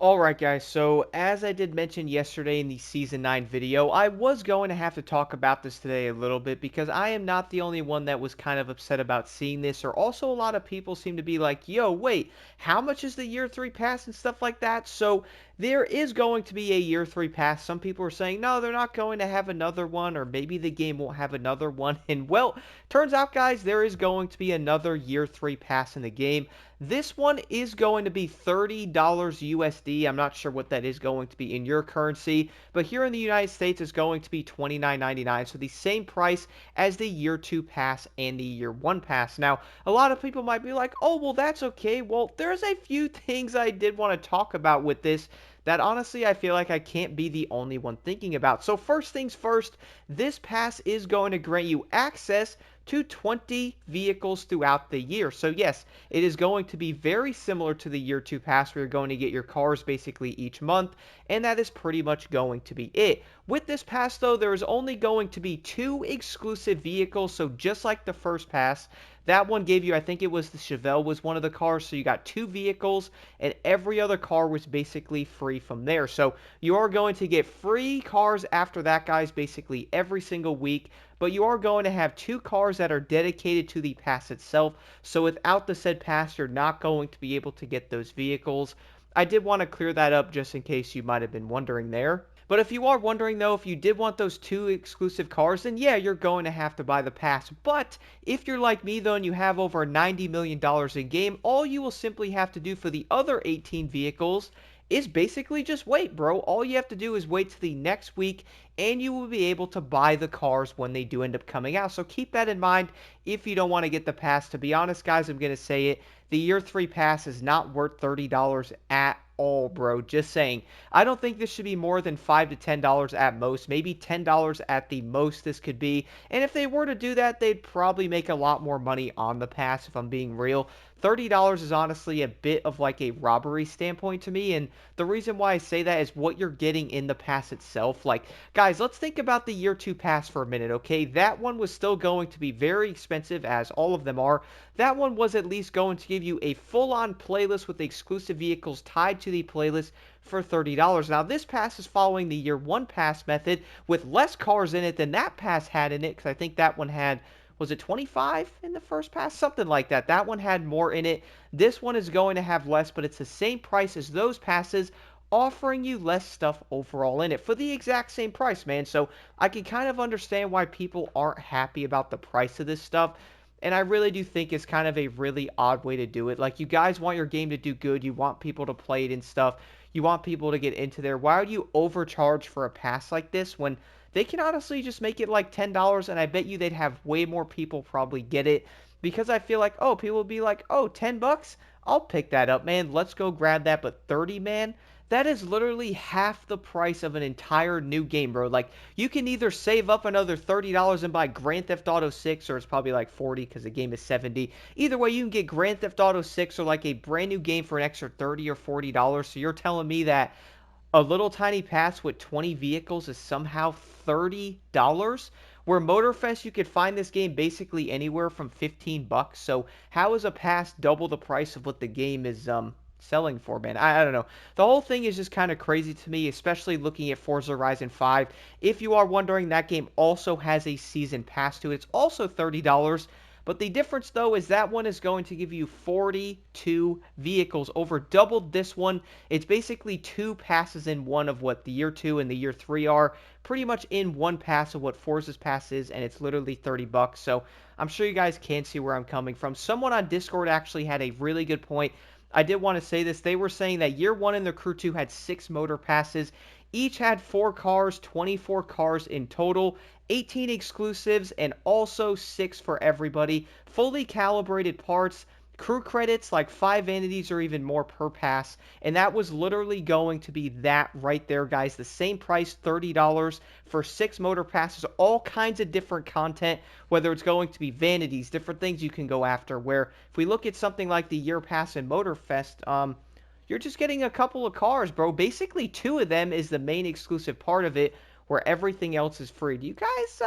Alright guys, so as I did mention yesterday in the Season 9 video, I was going to have to talk about this today a little bit because I am not the only one that was kind of upset about seeing this, or also a lot of people seem to be like, yo, wait, how much is the Year 3 pass and stuff like that? So there is going to be a Year 3 pass. Some people are saying, no, they're not going to have another one, or maybe the game won't have another one. And well, turns out guys, there is going to be another Year 3 pass in the game. This one is going to be $30 USD. I'm not sure what that is going to be in your currency, but here in the United States it's going to be $29.99, so the same price as the Year 2 pass and the Year 1 pass. Now, a lot of people might be like, oh, well, that's okay. Well, there's a few things I did want to talk about with this that honestly I feel like I can't be the only one thinking about. So first things first, this pass is going to grant you access to 20 vehicles throughout the year. So yes, it is going to be very similar to the Year 2 pass where you're going to get your cars basically each month, and that is pretty much going to be it. With this pass though, there is only going to be 2 exclusive vehicles, so just like the first pass, that one gave you, I think it was the Chevelle was one of the cars, so you got 2 vehicles, and every other car was basically free from there. So you are going to get free cars after that, guys, basically every single week, but you are going to have 2 cars that are dedicated to the pass itself, so without the said pass, you're not going to be able to get those vehicles. I did want to clear that up just in case you might have been wondering there. But if you are wondering though, if you did want those 2 exclusive cars, then yeah, you're going to have to buy the pass. But if you're like me though and you have over $90 million in game, all you will simply have to do for the other 18 vehicles is basically just wait, bro. All you have to do is wait till the next week and you will be able to buy the cars when they do end up coming out. So keep that in mind if you don't want to get the pass. To be honest, guys, I'm going to say it. The Year 3 pass is not worth $30 at all, bro. Just saying. I don't think this should be more than $5 to $10 at most. Maybe $10 at the most this could be. And if they were to do that, they'd probably make a lot more money on the pass, if I'm being real. $30 is honestly a bit of like a robbery standpoint to me, and the reason why I say that is what you're getting in the pass itself. Like, guys, let's think about the Year 2 pass for a minute, okay? That one was still going to be very expensive, as all of them are. That one was at least going to give you a full-on playlist with exclusive vehicles tied to the playlist for $30. Now, this pass is following the Year 1 pass method with less cars in it than that pass had in it, because I think that one had, was it 25 in the first pass? Something like that. That one had more in it. This one is going to have less, but it's the same price as those passes, offering you less stuff overall in it for the exact same price, man. So I can kind of understand why people aren't happy about the price of this stuff. And I really do think it's kind of a really odd way to do it. Like, you guys want your game to do good. You want people to play it and stuff. You want people to get into there. Why would you overcharge for a pass like this when they can honestly just make it like $10, and I bet you they'd have way more people probably get it, because I feel like, oh, people would be like, oh, 10 bucks? I'll pick that up, man. Let's go grab that. But 30, man, that is literally half the price of an entire new game, bro. Like, you can either save up another $30 and buy Grand Theft Auto 6, or it's probably like 40 because the game is 70. Either way, you can get Grand Theft Auto 6 or like a brand new game for an extra 30 or $40. So you're telling me that a little tiny pass with 20 vehicles is somehow $30? Where Motorfest, you could find this game basically anywhere from 15 bucks. So how is a pass double the price of what the game is selling for, man? I don't know. The whole thing is just kind of crazy to me, especially looking at Forza Horizon 5. If you are wondering, that game also has a season pass to it. It's also $30. But the difference, though, is that one is going to give you 42 vehicles, over double this one. It's basically 2 passes in one of what the Year 2 and the Year 3 are, pretty much in one pass of what Forza's pass is, and it's literally 30 bucks. So I'm sure you guys can see where I'm coming from. Someone on Discord actually had a really good point. I did want to say this. They were saying that Year 1 and their Crew 2 had 6 motor passes. Each had 4 cars, 24 cars in total, 18 exclusives, and also 6 for everybody. Fully calibrated parts, crew credits, like 5 vanities or even more per pass. And that was literally going to be that right there, guys. The same price, $30 for 6 motor passes, all kinds of different content, whether it's going to be vanities, different things you can go after. Where if we look at something like the Year Pass and Motorfest, you're just getting a couple of cars, bro. Basically, 2 of them is the main exclusive part of it, where everything else is free. Do you guys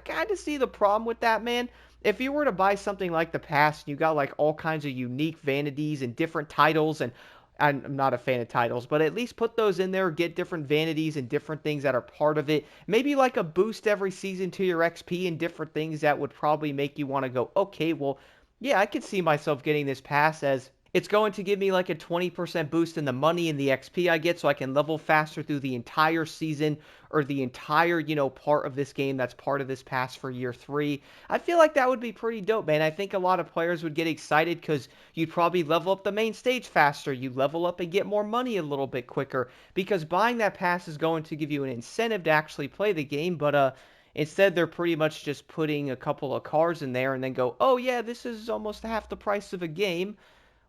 kind of see the problem with that, man? If you were to buy something like the pass, and you got like all kinds of unique vanities and different titles, and I'm not a fan of titles, but at least put those in there, get different vanities and different things that are part of it. Maybe like a boost every season to your XP and different things that would probably make you want to go, okay, well, yeah, I could see myself getting this pass as it's going to give me like a 20% boost in the money and the XP I get so I can level faster through the entire season or the entire, part of this game that's part of this pass for year 3. I feel like that would be pretty dope, man. I think a lot of players would get excited because you'd probably level up the main stage faster. You level up and get more money a little bit quicker because buying that pass is going to give you an incentive to actually play the game, but instead, they're pretty much just putting a couple of cars in there and then go, oh yeah, this is almost half the price of a game,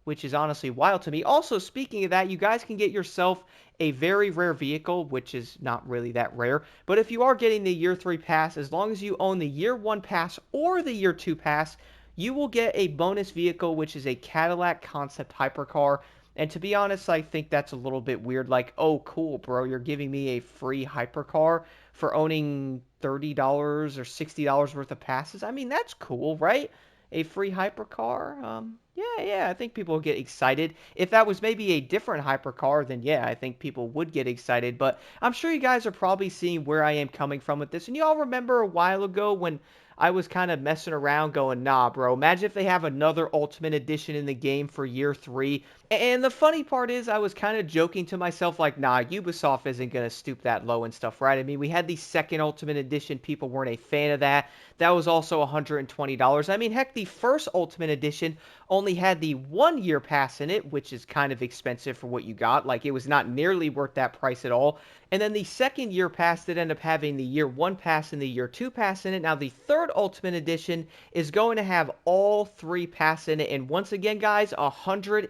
which is honestly wild to me. Also, speaking of that, you guys can get yourself a very rare vehicle, which is not really that rare. But if you are getting the year 3 pass, as long as you own the year 1 pass or the year 2 pass, you will get a bonus vehicle, which is a Cadillac Concept Hypercar. And to be honest, I think that's a little bit weird. Like, oh, cool, bro, you're giving me a free hypercar for owning $30 or $60 worth of passes. I mean, that's cool, right? A free hypercar. Yeah, I think people would get excited. If that was maybe a different hypercar, then yeah, I think people would get excited. But I'm sure you guys are probably seeing where I am coming from with this. And you all remember a while ago when I was kind of messing around going, nah, bro, imagine if they have another Ultimate Edition in the game for year 3. And the funny part is I was kind of joking to myself like, nah, Ubisoft isn't going to stoop that low and stuff, right? I mean, we had the second Ultimate Edition. People weren't a fan of that. That was also $120. I mean, heck, the first Ultimate Edition only had the 1-year pass in it, which is kind of expensive for what you got. Like, it was not nearly worth that price at all. And then the second year pass did end up having the year 1 pass and the year 2 pass in it. Now, the third Ultimate Edition is going to have all 3 pass in it. And once again, guys, $120.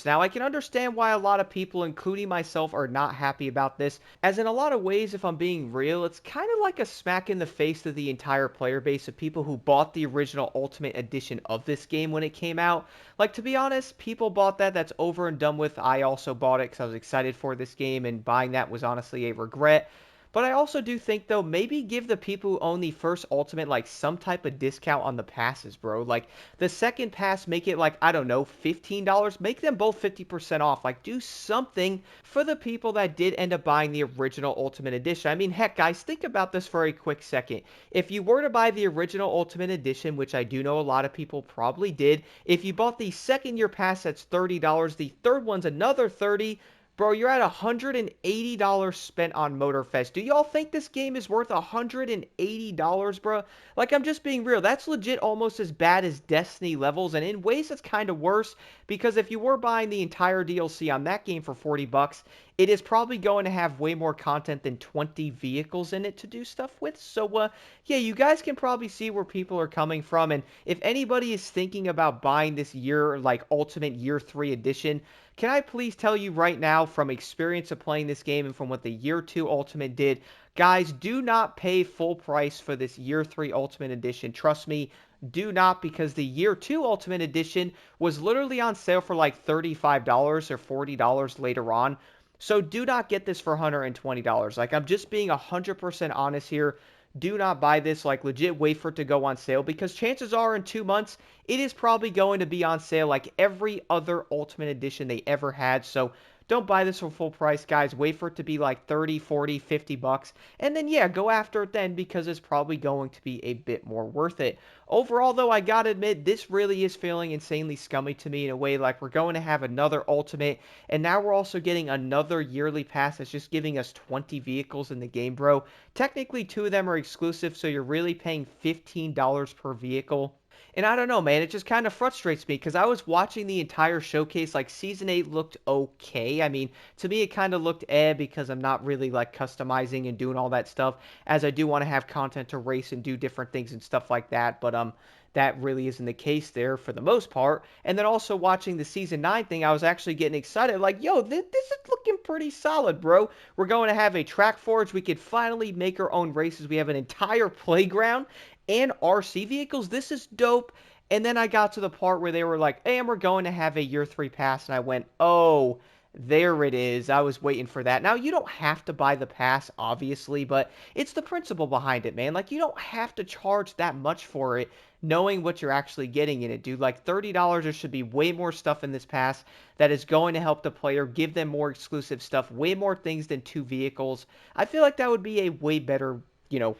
Now, I can understand why a lot of people, including myself, are not happy about this, as in a lot of ways, if I'm being real, it's kind of like a smack in the face to the entire player base of people who bought the original Ultimate Edition of this game when it came out. Like, to be honest, people bought that. That's over and done with. I also bought it because I was excited for this game, and buying that was honestly a regret. But I also do think, though, maybe give the people who own the first Ultimate, like, some type of discount on the passes, bro. Like, the second pass, make it, like, I don't know, $15? Make them both 50% off. Like, do something for the people that did end up buying the original Ultimate Edition. I mean, heck, guys, think about this for a quick second. If you were to buy the original Ultimate Edition, which I do know a lot of people probably did, if you bought the second year pass, that's $30. The third one's another $30. Bro, you're at $180 spent on Motorfest. Do y'all think this game is worth $180, bro? Like, I'm just being real. That's legit almost as bad as Destiny levels, and in ways it's kind of worse, because if you were buying the entire DLC on that game for $40, it is probably going to have way more content than 20 vehicles in it to do stuff with. So, yeah, you guys can probably see where people are coming from, and if anybody is thinking about buying this year, like, Ultimate Year 3 Edition, can I please tell you right now, from experience of playing this game and from what the Year 2 Ultimate did, guys, do not pay full price for this Year 3 Ultimate Edition. Trust me, do not, because the Year 2 Ultimate Edition was literally on sale for like $35 or $40 later on. So do not get this for $120. Like, I'm just being 100% honest here. Do not buy this. Like, legit wait for it to go on sale, because chances are in 2 months it is probably going to be on sale like every other Ultimate Edition they ever had. So don't buy this for full price, guys. Wait for it to be like 30, 40, 50 bucks. And then, yeah, go after it then, because it's probably going to be a bit more worth it. Overall, though, I gotta admit, this really is feeling insanely scummy to me in a way. Like, we're going to have another Ultimate, and now we're also getting another yearly pass that's just giving us 20 vehicles in the game, bro. Technically, 2 of them are exclusive, so you're really paying $15 per vehicle. And I don't know, man, it just kind of frustrates me, because I was watching the entire showcase. Like, Season 8 looked okay. I mean, to me, it kind of looked because I'm not really, like, customizing and doing all that stuff, as I do want to have content to race and do different things and stuff like that. But, that really isn't the case there for the most part. And then also watching the Season 9 thing, I was actually getting excited. Like, yo, this is looking pretty solid, bro. We're going to have a track forge. We could finally make our own races. We have an entire playground and RC vehicles. This is dope. And then I got to the part where they were like, and we're going to have a Year 3 pass. And I went, oh, There it is. I was waiting for that. Now, you don't have to buy the pass, obviously, but it's the principle behind it, man. Like, you don't have to charge that much for it, knowing what you're actually getting in it, dude. Like, $30, there should be way more stuff in this pass that is going to help the player, give them more exclusive stuff, way more things than 2 vehicles. I feel like that would be a way better,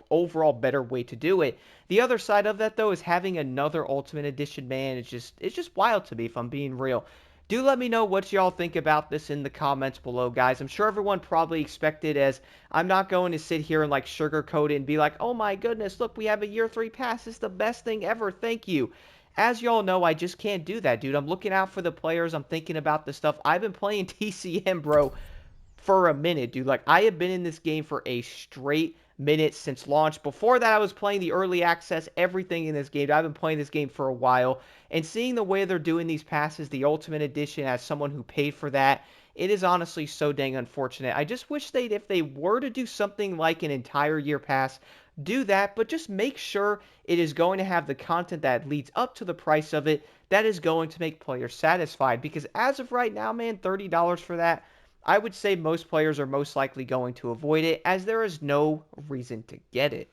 overall better way to do it. The other side of that, though, is having another Ultimate Edition, man. It's just wild to me, if I'm being real. Do let me know what y'all think about this in the comments below, guys. I'm sure everyone probably expected, as I'm not going to sit here and like sugarcoat it and be like, oh my goodness, look, we have a year 3 pass. It's the best thing ever. Thank you. As y'all know, I just can't do that, dude. I'm looking out for the players. I'm thinking about the stuff. I've been playing TCM, bro, for a minute, dude. Like, I have been in this game for a straight minute since launch. Before that, I was playing the early access, everything in this game. I've been playing this game for a while, and seeing the way they're doing these passes, the Ultimate Edition, as someone who paid for that, it is honestly so dang unfortunate. I just wish if they were to do something like an entire year pass, do that, but just make sure it is going to have the content that leads up to the price of it that is going to make players satisfied. Because as of right now, man, $30 for that, I would say most players are most likely going to avoid it, as there is no reason to get it.